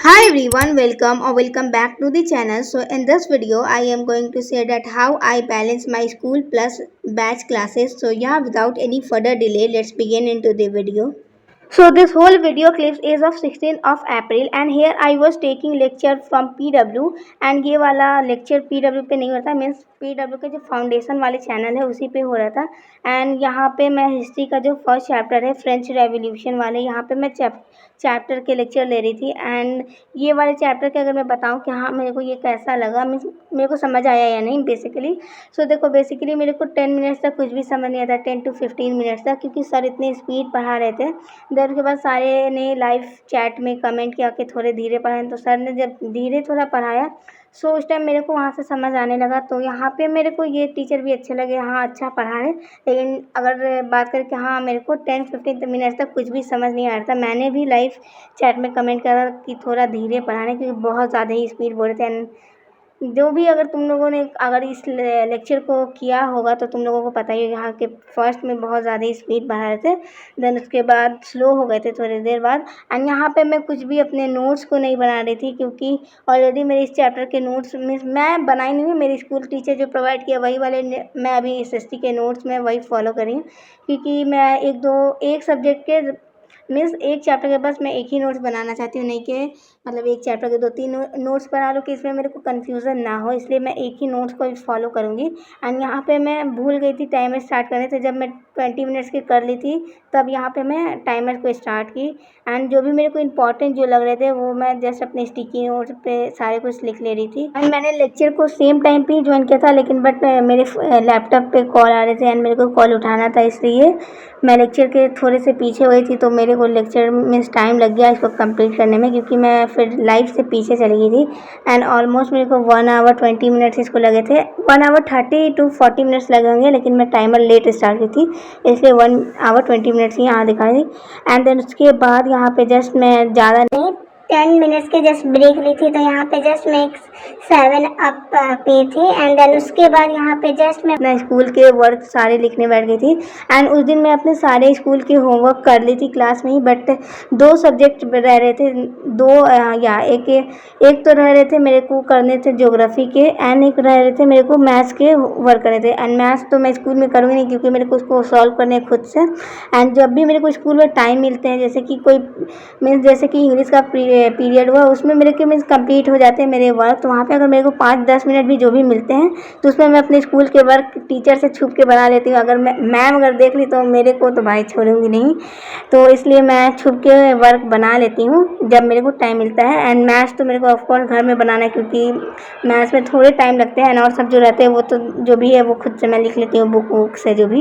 Hi everyone, welcome back to the channel. So in this video I am going to say that how I balance my school plus batch classes. So yeah, without any further delay, let's begin into the video. So this whole video clips is of 16th of April and here I was taking lecture from PW and ये वाला lecture PW पे नहीं होता, means PW का जो foundation वाले channel है उसी पे हो रहा था। एंड यहाँ पे मैं हिस्ट्री का जो फर्स्ट चैप्टर है फ्रेंच रेवोल्यूशन वाले, यहाँ पे मैं चैप्टर के लेक्चर ले रही थी। एंड ये वाले चैप्टर के अगर मैं बताऊँ कि हाँ मेरे को ये कैसा लगा, मीन्स मेरे को समझ आया या नहीं बेसिकली। सो देखो बेसिकली मेरे को 10 मिनट्स तक कुछ भी समझ नहीं आता, 10 to 15 मिनट्स तक, क्योंकि सर इतनी स्पीड पढ़ा रहे थे। देन उसके बाद सारे ने लाइव चैट में कमेंट किया कि थोड़े धीरे पढ़ाएं, तो सर ने जब धीरे थोड़ा पढ़ाया सो उस टाइम मेरे को वहाँ से समझ आने लगा। तो यहाँ पे मेरे को ये टीचर भी अच्छे लगे, हाँ अच्छा पढ़ा है। लेकिन अगर बात करें कि हाँ मेरे को 10-15 मिनट तक कुछ भी समझ नहीं आ रहा था, मैंने भी लाइव चैट में कमेंट करा कि थोड़ा धीरे पढ़ाने, क्योंकि बहुत ज़्यादा ही स्पीड बोल रहे थे। एंड जो भी अगर तुम लोगों ने अगर इस लेक्चर को किया होगा तो तुम लोगों को पता ही होगा कि फर्स्ट में बहुत ज़्यादा ही स्पीड बढ़ा रहे थे, देन उसके बाद स्लो हो गए थे थोड़ी देर बाद। एंड यहाँ पे मैं कुछ भी अपने नोट्स को नहीं बना रही थी, क्योंकि ऑलरेडी मेरे इस चैप्टर के नोट्स मीन्स मैं बनाई नहीं हूँ, मेरी स्कूल टीचर जो प्रोवाइड किया वही वाले मैं अभी SST के नोट्स में वही फॉलो करी हूँ। क्योंकि मैं एक सब्जेक्ट के मीन्स एक चैप्टर के बस मैं एक ही नोट्स बनाना चाहती हूँ, नहीं कि मतलब एक चैप्टर के 2-3 नोट्स बना लूँ कि इसमें मेरे को कन्फ्यूज़न ना हो, इसलिए मैं एक ही नोट्स को फॉलो करूँगी। एंड यहाँ पे मैं भूल गई थी टाइमर स्टार्ट करने से, जब मैं 20 मिनट्स की कर ली थी तब यहाँ पे मैं टाइमर को स्टार्ट की। एंड जो भी मेरे को इंपॉर्टेंट जो लग रहे थे वो मैं जस्ट अपने स्टिकी नोट्स पे सारे कुछ लिख ले रही थी। एंड मैंने लेक्चर को सेम टाइम पे ही ज्वाइन किया था, लेकिन बट मेरे लैपटॉप पे कॉल आ रहे थे एंड मेरे को कॉल उठाना था, इसलिए मैं लेक्चर के थोड़े से पीछे हुई थी। तो मेरे को लेक्चर में टाइम लग गया इसको कंप्लीट करने में, क्योंकि मैं फिर लाइव से पीछे चली गई थी। एंड ऑलमोस्ट मेरे को 1 आवर 20 मिनट्स इसको लगे थे, 1 आवर 30 to 40 मिनट्स लगे होंगे, लेकिन मैं टाइमर लेट स्टार्ट की थी इसलिए 1 आवर 20 मिनट्स यहाँ दिखाई दी। एंड देन उसके बाद यहाँ पे जस्ट मैं ज़्यादा नहीं 10 मिनट्स के जस्ट ब्रेक ली थी, तो यहाँ पे जस्ट मैं 7 अप पे थी। एंड देन उसके बाद यहाँ पे जस्ट मैं अपना स्कूल के वर्क सारे लिखने बैठ गई थी। एंड उस दिन मैं अपने सारे स्कूल के होमवर्क कर ली थी क्लास में ही, बट 2 सब्जेक्ट रह रहे थे, एक तो रह रहे थे मेरे को करने थे ज्योग्राफी के, एंड एक रह रहे थे मेरे को मैथ्स के वर्क करने थे। एंड मैथ्स तो मैं स्कूल में करूँगी नहीं, क्योंकि मेरे को उसको सॉल्व करने खुद से। एंड जब भी मेरे को स्कूल में टाइम मिलते हैं, जैसे कि कोई मीन्स जैसे कि इंग्लिश का पीरियड हुआ, उसमें मेरे के मीन्स कंप्लीट हो जाते हैं मेरे वर्क, तो वहाँ पे अगर मेरे को 5-10 मिनट भी जो भी मिलते हैं तो उसमें मैं अपने स्कूल के वर्क टीचर से छुप के बना लेती हूँ। अगर मैम अगर देख ली तो मेरे को तो भाई छोड़ूंगी नहीं, तो इसलिए मैं छुप के वर्क बना लेती हूँ जब मेरे को टाइम मिलता है। एंड मैथ्स तो मेरे को ऑफकोर्स घर में बनाना है, क्योंकि मैथ्स में थोड़े टाइम लगते हैं, और सब जो रहते हैं वो तो जो भी है वो खुद से मैं लिख लेती हूँ बुक से जो भी।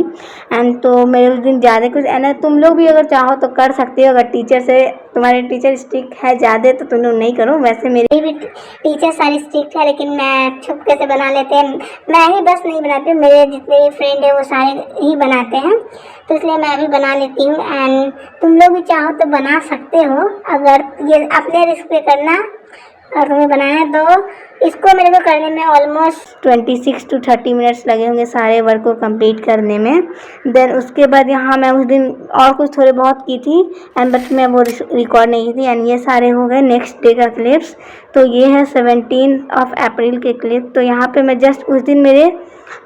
एंड तो मेरे उस दिन ज़्यादा कुछ एंड तुम लोग भी अगर चाहो तो कर सकते हो, अगर टीचर से तुम्हारे टीचर स्ट्रिक्ट है ज़्यादा तो तुम लोग नहीं करो। वैसे मेरे भी टीचर सारे स्ट्रिक्ट है, लेकिन मैं छुपके से बना लेते हैं। मैं ही बस नहीं बनाती हूँ, मेरे जितने भी फ्रेंड है वो सारे ही बनाते हैं, तो इसलिए मैं भी बना लेती हूँ। एंड तुम लोग भी चाहो तो बना सकते हो, अगर ये अपने रिस्क पे करना और तुम्हें बनाना है। तो इसको मेरे को करने में ऑलमोस्ट 26 to 30 मिनट्स लगे होंगे सारे वर्क को कंप्लीट करने में। देन उसके बाद यहाँ मैं उस दिन और कुछ थोड़े बहुत की थी एंड बट मैं वो रिकॉर्ड नहीं की थी। एंड ये सारे हो गए नेक्स्ट डे का क्लिप्स। तो ये है 17 अप्रैल के क्लिप। तो यहाँ पे मैं जस्ट उस दिन मेरे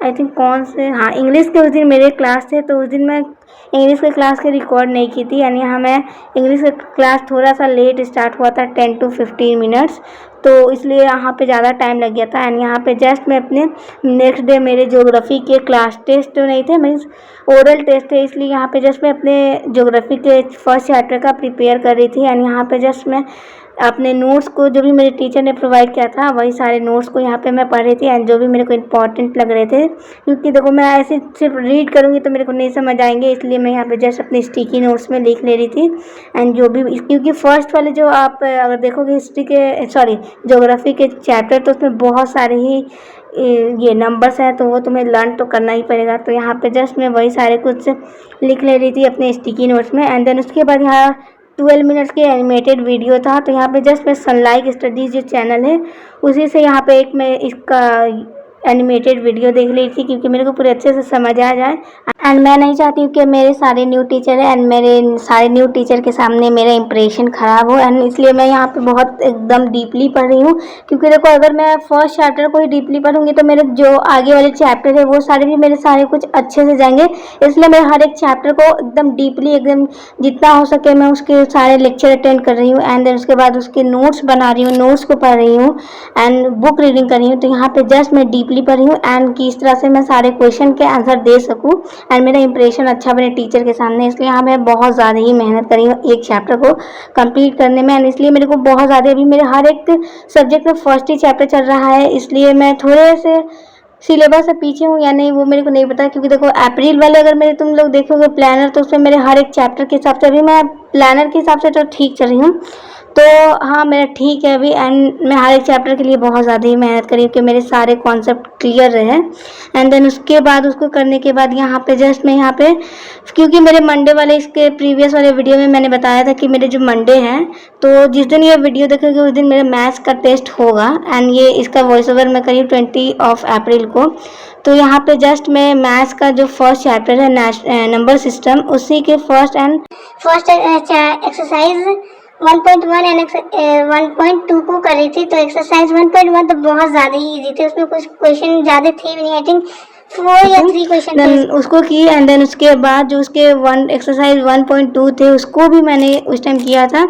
आई थिंक कौन से हाँ इंग्लिश के उस दिन मेरे क्लास थे, तो उस दिन मैं इंग्लिश के क्लास के रिकॉर्ड नहीं की थी। यानी यहाँ मैं इंग्लिश का क्लास थोड़ा सा लेट स्टार्ट हुआ था, 10 to 15 मिनट्स, तो इसलिए यहाँ पे ज़्यादा टाइम लग गया था। एंड यहाँ पे जस्ट मैं अपने नेक्स्ट डे मेरे ज्योग्राफी के क्लास टेस्ट तो नहीं थे, मीन्स ओरल टेस्ट थे, इसलिए यहाँ पे जस्ट मैं अपने ज्योग्राफी के फर्स्ट चैप्टर का प्रिपेयर कर रही थी। एंड यहाँ पे जस्ट मैं अपने नोट्स को जो भी मेरे टीचर ने प्रोवाइड किया था वही सारे नोट्स को यहाँ पे मैं पढ़ रही थी। एंड जो भी मेरे को इंपॉर्टेंट लग रहे थे, क्योंकि देखो मैं ऐसे सिर्फ रीड करूँगी तो मेरे को नहीं समझ आएंगे, इसलिए मैं यहाँ पे जस्ट अपने स्टिकी नोट्स में लिख ले रही थी। एंड जो भी क्योंकि फर्स्ट वाले जो आप अगर देखोगे हिस्ट्री के ज्योग्राफी के चैप्टर, तो उसमें बहुत सारे ही ये नंबर्स हैं, तो वो तुम्हें लर्न तो करना ही पड़ेगा। तो यहाँ पे जस्ट मैं वही सारे कुछ लिख ले रही थी अपने स्टिकी नोट्स में। एंड देन उसके बाद यहाँ 12 मिनट्स की एनिमेटेड वीडियो था, तो यहाँ पे जस्ट मैं सनलाइक स्टडीज़ जो चैनल है उसी से यहाँ पे एक मैं इसका एनिमेटेड वीडियो देख ली थी, क्योंकि मेरे को पूरे अच्छे से समझ आ जाए। एंड मैं नहीं चाहती हूँ कि मेरे सारे न्यू टीचर है एंड मेरे सारे न्यू टीचर के सामने मेरा इंप्रेशन ख़राब हो, एंड इसलिए मैं यहाँ पे बहुत एकदम डीपली पढ़ रही हूँ। क्योंकि देखो, अगर मैं फर्स्ट चैप्टर को ही डीपली पढ़ूंगी तो मेरे जो आगे वाले चैप्टर है वो सारे भी मेरे सारे कुछ अच्छे से जाएंगे। इसलिए मैं हर एक चैप्टर को एकदम डीपली, एकदम जितना हो सके मैं उसके सारे लेक्चर अटेंड कर रही हूँ, एंड देन उसके बाद उसके नोट्स बना रही हूँ, नोट्स को पढ़ रही हूँ एंड बुक रीडिंग कर रही हूँ। तो यहाँ पे जस्ट मैं डीपली पढ़ रही हूँ एंड कि इस तरह से मैं सारे क्वेश्चन के आंसर दे सकूँ एंड मेरा इंप्रेशन अच्छा बने टीचर के सामने। इसलिए यहाँ मैं बहुत ज़्यादा ही मेहनत कर रही हूँ एक चैप्टर को कंप्लीट करने में, एंड इसलिए मेरे को बहुत ज़्यादा, अभी मेरे हर एक सब्जेक्ट में फर्स्ट ही चैप्टर चल रहा है। इसलिए मैं थोड़े से सिलेबस से पीछे हूँ या नहीं वो मेरे को नहीं पता, क्योंकि देखो अप्रैल वाले अगर मेरे तुम लोग देखोगे प्लानर, तो उसमें मेरे हर एक चैप्टर के हिसाब से, अभी मैं प्लानर के हिसाब से तो ठीक चल रही हूँ। तो हाँ, मेरा ठीक है अभी, एंड मैं हर एक चैप्टर के लिए बहुत ज़्यादा ही मेहनत करी कि मेरे सारे कॉन्सेप्ट क्लियर रहे। एंड देन उसके बाद उसको करने के बाद यहाँ पे जस्ट मैं यहाँ पे, क्योंकि मेरे मंडे वाले, इसके प्रीवियस वाले वीडियो में मैंने बताया था कि मेरे जो मंडे हैं, तो जिस दिन ये वीडियो देखेंगे उस दिन मेरे मैथ्स का टेस्ट होगा, एंड ये इसका वॉइस ओवर मैं करी 20 अप्रैल को। तो यहाँ पे जस्ट मैं मैथ्स का जो फर्स्ट चैप्टर है नंबर सिस्टम, उसी के फर्स्ट एक्सरसाइज 1.1 एंड 1.2 को कर रही थी। तो एक्सरसाइज 1.1 तो बहुत ज़्यादा ही इजी थी, उसमें कुछ क्वेश्चन ज़्यादा थे भी नहीं, आई थिंक 4 या 3 क्वेश्चन थे। उसको की, एंड देन उसके बाद जो उसके एक्सरसाइज 1.2 थे उसको भी मैंने उस टाइम किया था,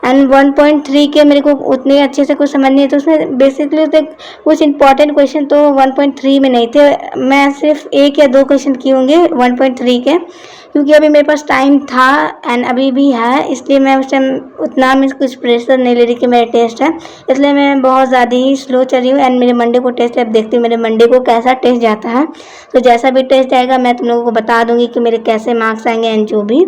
एंड 1.3 के मेरे को उतने अच्छे से कुछ समझ नहीं, तो उसमें बेसिकली तो कुछ इंपॉर्टेंट क्वेश्चन तो 1.3 में नहीं थे। मैं सिर्फ 1 या 2 क्वेश्चन किए होंगे 1.3 के, क्योंकि अभी मेरे पास टाइम था एंड अभी भी है, इसलिए मैं उस टाइम उतना मैं कुछ प्रेशर नहीं ले रही कि मेरा टेस्ट है। इसलिए मैं बहुत ज़्यादा ही स्लो चल रही हूँ, एंड मेरे मंडे को टेस्ट है। अब देखती हूँ मेरे मंडे को कैसा टेस्ट जाता है। तो जैसा भी टेस्ट आएगा मैं तुम लोगों को बता दूंगी कि मेरे कैसे मार्क्स आएंगे एंड जो भी।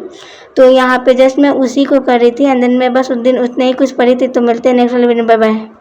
तो यहाँ पे जस्ट मैं उसी को कर रही थी, एंड देन मैं बस उस दिन उतने ही कुछ पढ़ी थी। तो मिलते हैं नेक्स्ट वाले वीडियो में, बाय बाय।